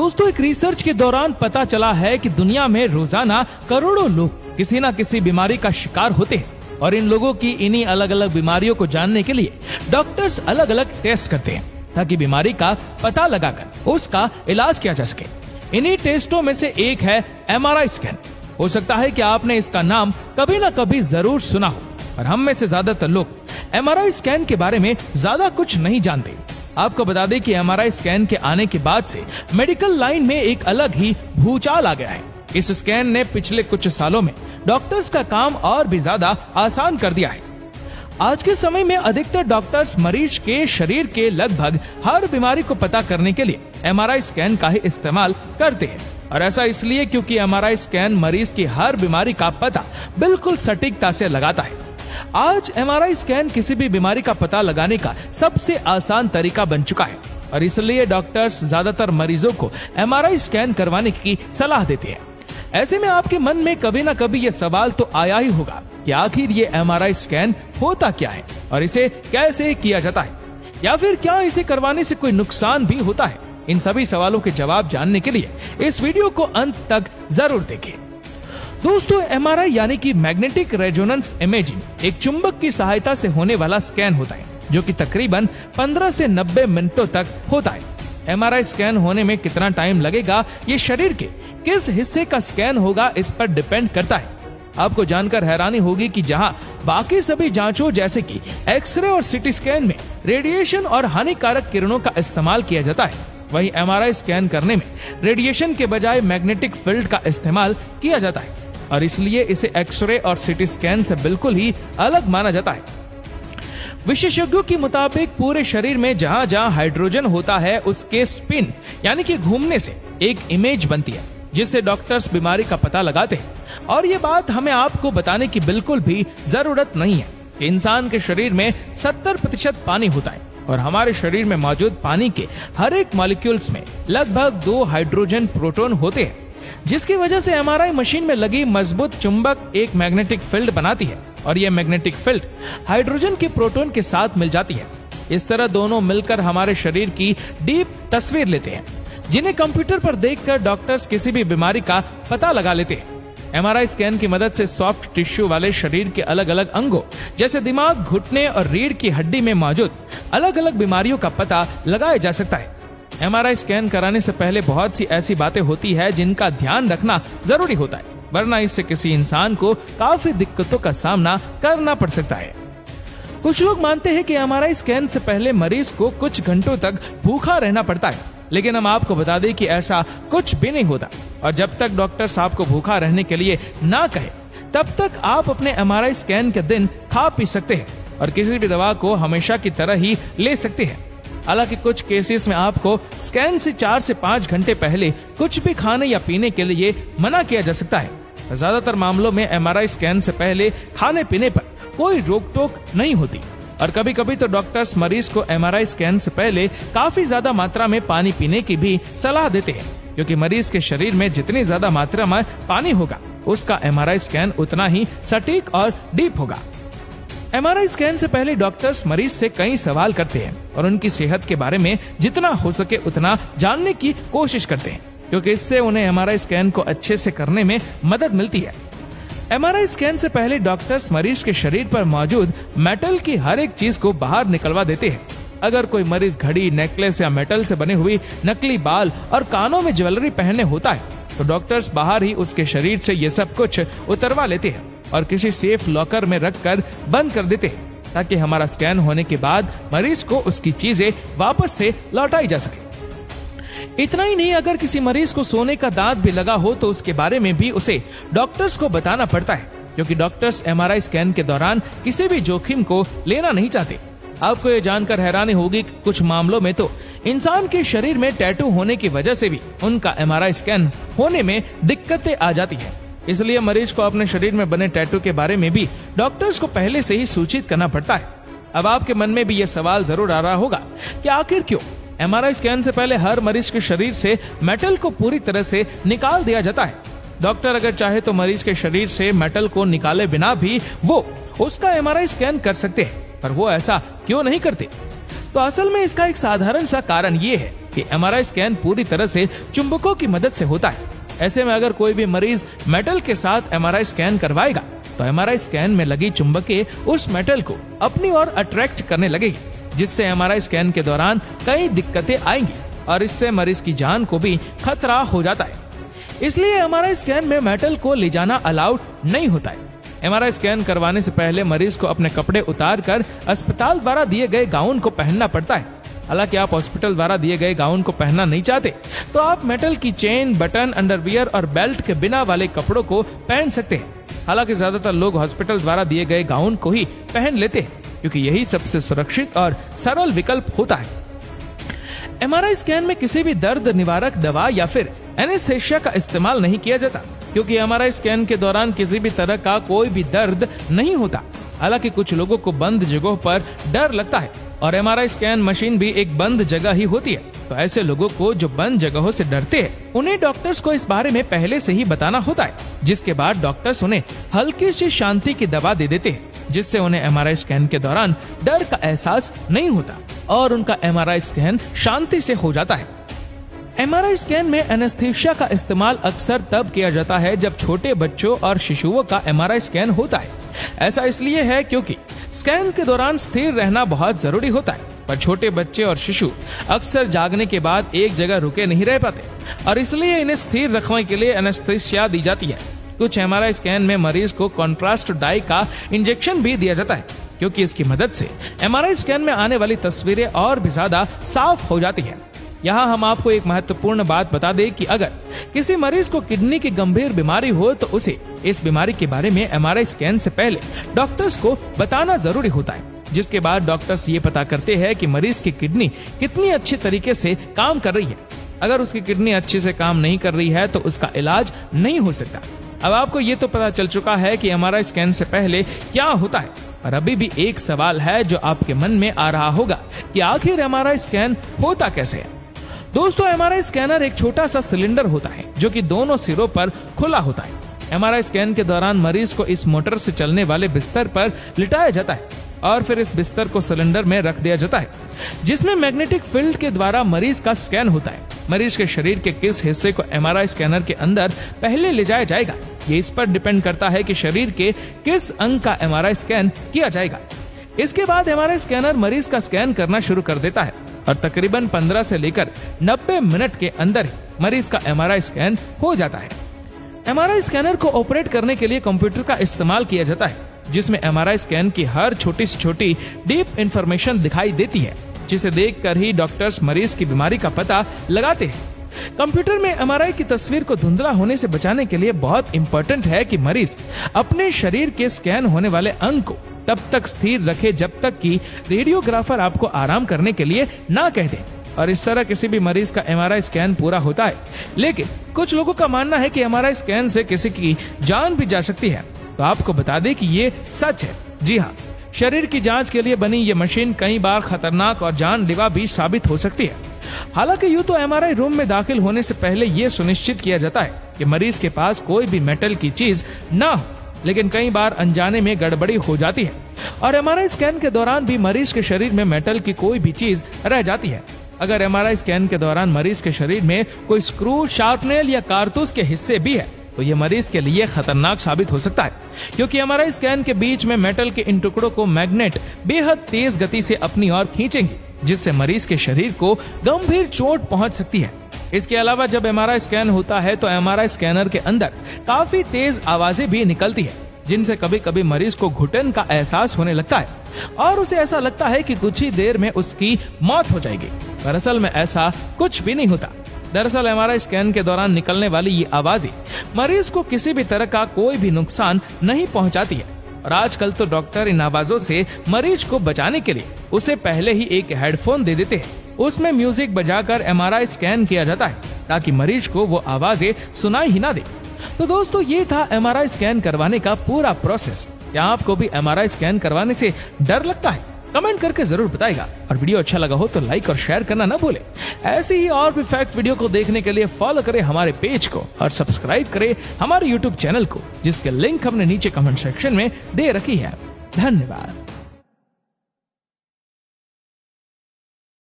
दोस्तों, एक रिसर्च के दौरान पता चला है कि दुनिया में रोजाना करोड़ों लोग किसी न किसी बीमारी का शिकार होते हैं और इन लोगों की इन्हीं अलग अलग बीमारियों को जानने के लिए डॉक्टर्स अलग अलग टेस्ट करते हैं ताकि बीमारी का पता लगाकर उसका इलाज किया जा सके। इन्हीं टेस्टों में से एक है MRI स्कैन। हो सकता है कि आपने इसका नाम कभी ना कभी जरूर सुना हो, और हम में से ज्यादातर लोग MRI स्कैन के बारे में ज्यादा कुछ नहीं जानते। आपको बता दें कि MRI स्कैन के आने के बाद से मेडिकल लाइन में एक अलग ही भूचाल आ गया है। इस स्कैन ने पिछले कुछ सालों में डॉक्टर्स का काम और भी ज्यादा आसान कर दिया है। आज के समय में अधिकतर डॉक्टर्स मरीज के शरीर के लगभग हर बीमारी को पता करने के लिए MRI स्कैन का ही इस्तेमाल करते हैं, और ऐसा इसलिए क्योंकि MRI स्कैन मरीज की हर बीमारी का पता बिल्कुल सटीकता से लगाता है। आज MRI स्कैन किसी भी बीमारी का पता लगाने का सबसे आसान तरीका बन चुका है, और इसलिए डॉक्टर्स ज्यादातर मरीजों को MRI स्कैन करवाने की सलाह देते हैं। ऐसे में आपके मन में कभी ना कभी ये सवाल तो आया ही होगा कि आखिर ये MRI स्कैन होता क्या है और इसे कैसे किया जाता है, या फिर क्या इसे करवाने से कोई नुकसान भी होता है। इन सभी सवालों के जवाब जानने के लिए इस वीडियो को अंत तक जरूर देखें। दोस्तों, MRI यानी कि मैग्नेटिक रेजोनेंस इमेजिंग एक चुंबक की सहायता से होने वाला स्कैन होता है, जो कि तकरीबन 15 से 90 मिनटों तक होता है। MRI स्कैन होने में कितना टाइम लगेगा, ये शरीर के किस हिस्से का स्कैन होगा, इस पर डिपेंड करता है। आपको जानकर हैरानी होगी कि जहां बाकी सभी जांचों जैसे कि एक्सरे और CT स्कैन में रेडिएशन और हानिकारक किरणों का इस्तेमाल किया जाता है, वहीं MRI स्कैन करने में रेडिएशन के बजाय मैग्नेटिक फील्ड का इस्तेमाल किया जाता है, और इसलिए इसे एक्सरे और CT स्कैन से बिल्कुल ही अलग माना जाता है। विशेषज्ञों के मुताबिक पूरे शरीर में जहां जहां हाइड्रोजन होता है, उसके स्पिन यानी कि घूमने से एक इमेज बनती है, जिससे डॉक्टर्स बीमारी का पता लगाते हैं। और ये बात हमें आपको बताने की बिल्कुल भी जरूरत नहीं है कि इंसान के शरीर में 70% पानी होता है, और हमारे शरीर में मौजूद पानी के हर एक मॉलिक्यूल्स में लगभग 2 हाइड्रोजन प्रोटॉन होते हैं, जिसकी वजह से MRI मशीन में लगी मजबूत चुंबक एक मैग्नेटिक फील्ड बनाती है, और यह मैग्नेटिक फील्ड हाइड्रोजन के प्रोटॉन के साथ मिल जाती है। इस तरह दोनों मिलकर हमारे शरीर की डीप तस्वीर लेते हैं, जिन्हें कंप्यूटर पर देखकर डॉक्टर्स किसी भी बीमारी का पता लगा लेते हैं। MRI स्कैन की मदद से सॉफ्ट टिश्यू वाले शरीर के अलग अलग अंगों जैसे दिमाग, घुटने और रीढ़ की हड्डी में मौजूद अलग अलग बीमारियों का पता लगाया जा सकता है। MRI स्कैन कराने से पहले बहुत सी ऐसी बातें होती है जिनका ध्यान रखना जरूरी होता है, वरना इससे किसी इंसान को काफी दिक्कतों का सामना करना पड़ सकता है। कुछ लोग मानते हैं कि MRI स्कैन से पहले मरीज को कुछ घंटों तक भूखा रहना पड़ता है, लेकिन हम आपको बता दें कि ऐसा कुछ भी नहीं होता, और जब तक डॉक्टर आपको भूखा रहने के लिए ना कहे, तब तक आप अपने MRI स्कैन के दिन खा पी सकते हैं और किसी भी दवा को हमेशा की तरह ही ले सकते हैं। हालांकि कुछ केसेस में आपको स्कैन से 4 से 5 घंटे पहले कुछ भी खाने या पीने के लिए मना किया जा सकता है। ज्यादातर मामलों में MRI स्कैन से पहले खाने पीने पर कोई रोक टोक नहीं होती, और कभी कभी तो डॉक्टर्स मरीज को MRI स्कैन से पहले काफी ज्यादा मात्रा में पानी पीने की भी सलाह देते हैं, क्योंकि मरीज के शरीर में जितनी ज्यादा मात्रा में पानी होगा, उसका MRI स्कैन उतना ही सटीक और डीप होगा। MRI स्कैन से पहले डॉक्टर्स मरीज से कई सवाल करते हैं और उनकी सेहत के बारे में जितना हो सके उतना जानने की कोशिश करते हैं, क्योंकि इससे उन्हें MRI स्कैन को अच्छे से करने में मदद मिलती है। MRI स्कैन से पहले डॉक्टर्स मरीज के शरीर पर मौजूद मेटल की हर एक चीज को बाहर निकलवा देते हैं। अगर कोई मरीज घड़ी, नेकलेस या मेटल से बने हुई नकली बाल और कानों में ज्वेलरी पहनने होता है, तो डॉक्टर्स बाहर ही उसके शरीर से ये सब कुछ उतरवा लेते हैं और किसी सेफ लॉकर में रखकर बंद कर देते हैं, ताकि हमारा स्कैन होने के बाद मरीज को उसकी चीजें वापस से लौटाई जा सके। इतना ही नहीं, अगर किसी मरीज को सोने का दांत भी लगा हो तो उसके बारे में भी उसे डॉक्टर्स को बताना पड़ता है, क्योंकि डॉक्टर्स MRI स्कैन के दौरान किसी भी जोखिम को लेना नहीं चाहते। आपको ये जानकर हैरानी होगी कि कुछ मामलों में तो इंसान के शरीर में टैटू होने की वजह से भी उनका MRI स्कैन होने में दिक्कतें आ जाती है। इसलिए मरीज को अपने शरीर में बने टैटू के बारे में भी डॉक्टर्स को पहले से ही सूचित करना पड़ता है। अब आपके मन में भी ये सवाल जरूर आ रहा होगा कि आखिर क्यों MRI स्कैन से पहले हर मरीज के शरीर से मेटल को पूरी तरह से निकाल दिया जाता है। डॉक्टर अगर चाहे तो मरीज के शरीर से मेटल को निकाले बिना भी वो उसका MRI स्कैन कर सकते हैं, पर वो ऐसा क्यों नहीं करते? तो असल में इसका एक साधारण सा कारण ये है कि एमआरआई स्कैन पूरी तरह से चुंबकों की मदद से होता है। ऐसे में अगर कोई भी मरीज मेटल के साथ एमआरआई स्कैन करवाएगा तो एमआरआई स्कैन में लगी चुंबकें उस मेटल को अपनी ओर अट्रैक्ट करने लगेगी, जिससे एमआरआई स्कैन के दौरान कई दिक्कतें आएंगी और इससे मरीज की जान को भी खतरा हो जाता है। इसलिए एमआरआई स्कैन में मेटल को ले जाना अलाउड नहीं होता है। एमआरआई स्कैन करवाने से पहले मरीज को अपने कपड़े उतार कर अस्पताल द्वारा दिए गए गाउन को पहनना पड़ता है। हालांकि आप हॉस्पिटल द्वारा दिए गए गाउन को पहनना नहीं चाहते तो आप मेटल की चेन, बटन, अंडरवियर और बेल्ट के बिना वाले कपड़ों को पहन सकते हैं। हालांकि ज्यादातर लोग हॉस्पिटल द्वारा दिए गए गाउन को ही पहन लेते हैं क्योंकि यही सबसे सुरक्षित और सरल विकल्प होता है। एमआरआई स्कैन में किसी भी दर्द निवारक दवा या फिर एनेस्थेसिया का इस्तेमाल नहीं किया जाता क्योंकि एमआरआई स्कैन के दौरान किसी भी तरह का कोई भी दर्द नहीं होता। हालांकि कुछ लोगों को बंद जगहों पर डर लगता है और एमआरआई स्कैन मशीन भी एक बंद जगह ही होती है, तो ऐसे लोगों को जो बंद जगहों से डरते हैं उन्हें डॉक्टर्स को इस बारे में पहले से ही बताना होता है, जिसके बाद डॉक्टर्स उन्हें हल्की सी शांति की दवा दे देते हैं, जिससे उन्हें एमआरआई स्कैन के दौरान डर का एहसास नहीं होता और उनका एमआरआई स्कैन शांति से हो जाता है। एमआरआई स्कैन में एनेस्थीसिया का इस्तेमाल अक्सर तब किया जाता है जब छोटे बच्चों और शिशुओं का एमआरआई स्कैन होता है। ऐसा इसलिए है क्योंकि स्कैन के दौरान स्थिर रहना बहुत जरूरी होता है, पर छोटे बच्चे और शिशु अक्सर जागने के बाद एक जगह रुके नहीं रह पाते और इसलिए इन्हें स्थिर रखने के लिए एनेस्थीसिया दी जाती है। कुछ एमआरआई स्कैन में मरीज को कॉन्ट्रास्ट डाई का इंजेक्शन भी दिया जाता है क्योंकि इसकी मदद से एमआरआई स्कैन में आने वाली तस्वीरें और भी ज्यादा साफ हो जाती है। यहाँ हम आपको एक महत्वपूर्ण बात बता दें कि अगर किसी मरीज को किडनी की गंभीर बीमारी हो तो उसे इस बीमारी के बारे में एमआरआई स्कैन से पहले डॉक्टर्स को बताना जरूरी होता है, जिसके बाद डॉक्टर्स ये पता करते हैं कि मरीज की किडनी कितनी अच्छी तरीके से काम कर रही है। अगर उसकी किडनी अच्छे से काम नहीं कर रही है तो उसका इलाज नहीं हो सकता। अब आपको ये तो पता चल चुका है कि एमआरआई स्कैन से पहले क्या होता है, और अभी भी एक सवाल है जो आपके मन में आ रहा होगा कि आखिर एमआरआई स्कैन होता कैसे है। दोस्तों, एमआरआई स्कैनर एक छोटा सा सिलेंडर होता है जो कि दोनों सिरों पर खुला होता है। एमआरआई स्कैन के दौरान मरीज को इस मोटर से चलने वाले बिस्तर पर लिटाया जाता है और फिर इस बिस्तर को सिलेंडर में रख दिया जाता है, जिसमें मैग्नेटिक फील्ड के द्वारा मरीज का स्कैन होता है। मरीज के शरीर के किस हिस्से को एमआरआई स्कैनर के अंदर पहले ले जाया जाएगा, ये इस पर डिपेंड करता है कि शरीर के किस अंग का एमआरआई स्कैन किया जाएगा। इसके बाद एमआरआई स्कैनर मरीज का स्कैन करना शुरू कर देता है और तकरीबन 15 से लेकर 90 मिनट के अंदर मरीज का एमआरआई स्कैन हो जाता है। एमआरआई स्कैनर को ऑपरेट करने के लिए कंप्यूटर का इस्तेमाल किया जाता है, जिसमें एमआरआई स्कैन की हर छोटी से छोटी डीप इंफॉर्मेशन दिखाई देती है, जिसे देखकर ही डॉक्टर्स मरीज की बीमारी का पता लगाते हैं। कंप्यूटर में एमआरआई की तस्वीर को धुंधला होने से बचाने के लिए बहुत इंपॉर्टेंट है कि मरीज अपने शरीर के स्कैन होने वाले अंग को तब तक स्थिर रखे जब तक कि रेडियोग्राफर आपको आराम करने के लिए ना कह दे, और इस तरह किसी भी मरीज का एमआरआई स्कैन पूरा होता है। लेकिन कुछ लोगों का मानना है कि एमआरआई स्कैन से किसी की जान भी जा सकती है, तो आपको बता दें कि ये सच है। जी हाँ, शरीर की जांच के लिए बनी ये मशीन कई बार खतरनाक और जानलेवा भी साबित हो सकती है। हालांकि यूं तो एमआरआई रूम में दाखिल होने से पहले ये सुनिश्चित किया जाता है कि मरीज के पास कोई भी मेटल की चीज ना हो, लेकिन कई बार अनजाने में गड़बड़ी हो जाती है और एमआरआई स्कैन के दौरान भी मरीज के शरीर में मेटल की कोई भी चीज रह जाती है। अगर एमआरआई स्कैन के दौरान मरीज के शरीर में कोई स्क्रू, शार्पनेल या कारतूस के हिस्से भी है तो ये मरीज के लिए खतरनाक साबित हो सकता है, क्योंकि एमआरआई स्कैन के बीच में मेटल के इन टुकड़ों को मैग्नेट बेहद तेज गति से अपनी ओर खींचेंगे, जिससे मरीज के शरीर को गंभीर चोट पहुंच सकती है। इसके अलावा जब एमआरआई स्कैन होता है तो एमआरआई स्कैनर के अंदर काफी तेज आवाजें भी निकलती है, जिनसे कभी कभी मरीज को घुटन का एहसास होने लगता है और उसे ऐसा लगता है कि कुछ ही देर में उसकी मौत हो जाएगी। दरअसल में ऐसा कुछ भी नहीं होता। दरअसल एमआरआई स्कैन के दौरान निकलने वाली ये आवाजें मरीज को किसी भी तरह का कोई भी नुकसान नहीं पहुंचाती है, और आजकल तो डॉक्टर इन आवाजों से मरीज को बचाने के लिए उसे पहले ही एक हेडफोन दे देते हैं। उसमें म्यूजिक बजाकर एमआरआई स्कैन किया जाता है ताकि मरीज को वो आवाजें सुनाई ही ना दे। तो दोस्तों, ये था एमआरआई स्कैन करवाने का पूरा प्रोसेस। क्या आपको भी एमआरआई स्कैन करवाने से डर लगता है? कमेंट करके जरूर बताइएगा, और वीडियो अच्छा लगा हो तो लाइक और शेयर करना ना भूले। ऐसी ही और भी फैक्ट वीडियो को देखने के लिए फॉलो करें हमारे पेज को और सब्सक्राइब करें हमारे यूट्यूब चैनल को, जिसके लिंक हमने नीचे कमेंट सेक्शन में दे रखी है। धन्यवाद।